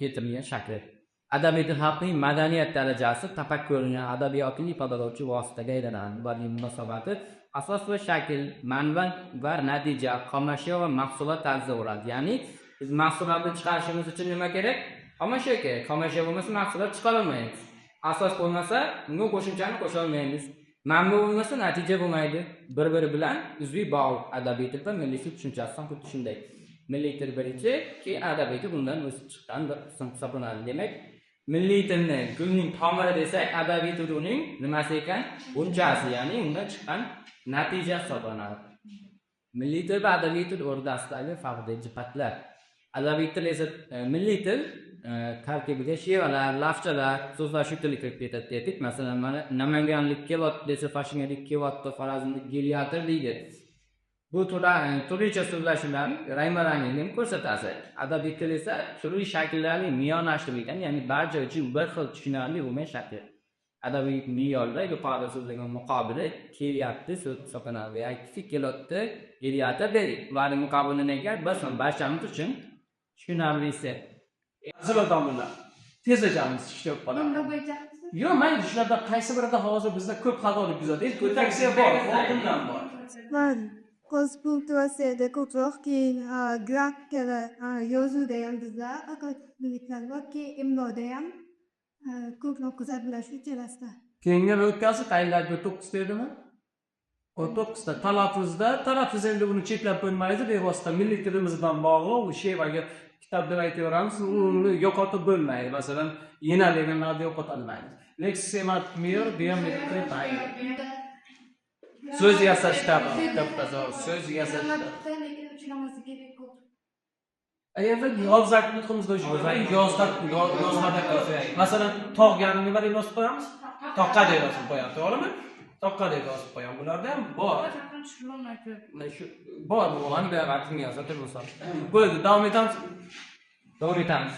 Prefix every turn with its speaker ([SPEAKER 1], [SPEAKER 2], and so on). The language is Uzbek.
[SPEAKER 1] keltirilgan shakli. Adabiyot xalqning madaniyat darajasi tafakkurining adabiyotni ifodalovchi vositaga aylanadi. Bularning munosabati asos va shakl, manba va natija, xomashyo va mahsulot tarzida bo'ladi. Ya'ni biz mahsulotni chiqarishimiz uchun nima kerak? Xomashyo kerak. Xomashyo bo'lmasa mahsulot chiqara olmaymiz. Asos bo'lmasa, unga qo'shimchani qo'sha olmaymiz. Manba bo'lmasa natija bo'lmaydi. Bir-biri bilan uzviy bog'liq adabiy til va milliy til tushunchasi ham xuddi shunday. Milliy til birinchi, keyin adabiy til bundan o'sib chiqqan bir qism hisoblanadi. Demak, milliy tilni gulning tomiri desak, adabiy til uning nimasi ekan? Bunchasi, ya'ni undan chiqqan natija hisoblanadi. Milliy til va adabiy til o'rtasidagi farqli jihatlar. Adabiy til esa milliy til tarkibiga she'rlar, lafzalar, so'zlashuv tili kirib ketadi dedik. Masalan, mana Namanganlik kelot desa, Fashinalik kelotdi, Xorazmlik geliator deydi. Bu turlicha so'zlashuvlarni rang-barangligini ko'rsatadi. Adabiy til esa turli shakllarning miyonashtirilgan, ya'ni barcha uchun bir xil tushunarli bo'lmagan shakl. Adabiy me'yorda yuqorida so'zlagan muqobili kelyapti so'z hisoblanadi. Aytdiki, kelotdi, geliator deydi. Ularning muqobilini agar biz barchamiz uchun tushunarlisi hazırlatamlar. Tez ejamiz ishlab qoladi.
[SPEAKER 2] Bunda bo'ychamiz.
[SPEAKER 1] Yo'q, men shularda qaysi birida hozir bizda ko'p xatolik kuzatdik. Ko'taksiya bor, oldindan bor.
[SPEAKER 2] Men konsultatsiyada ko'proq keyin grafikalar yozuvda ham bizlar aqlliliklar bor, keyin imloda ham ko'proq kuzatiladi shu cherasida.
[SPEAKER 1] Keyingi o'tkazib qayerlarga 9 dedimi? O 9 ta talaffuz endi buni cheklab bo'lmaydi, bevosita milliy tilimizdan bog'liq u she'rga kitob deb aytaveramiz, uni yo'qotib bo'lmaydi. Masalan, yena deganlarni yo'qota olmaymiz. Leksimat me'yor biometri tayin. So'z yasashda, so'z yasashda.
[SPEAKER 2] Lekin uchlaması kerak ko'p.
[SPEAKER 1] Endi yozsak nutqimizda shu bo'lsa, yozmada masalan, tog'ga nima deb yozib qo'yamiz? Toqqa deb yozib qo'yamiz, to'g'rimi? Toqqa deb yozib qo'yamiz. Bularda ham bor. Shu bor bo'lgan bir raqamga yozib bo'lsa. Bo'ldi, davom etamiz.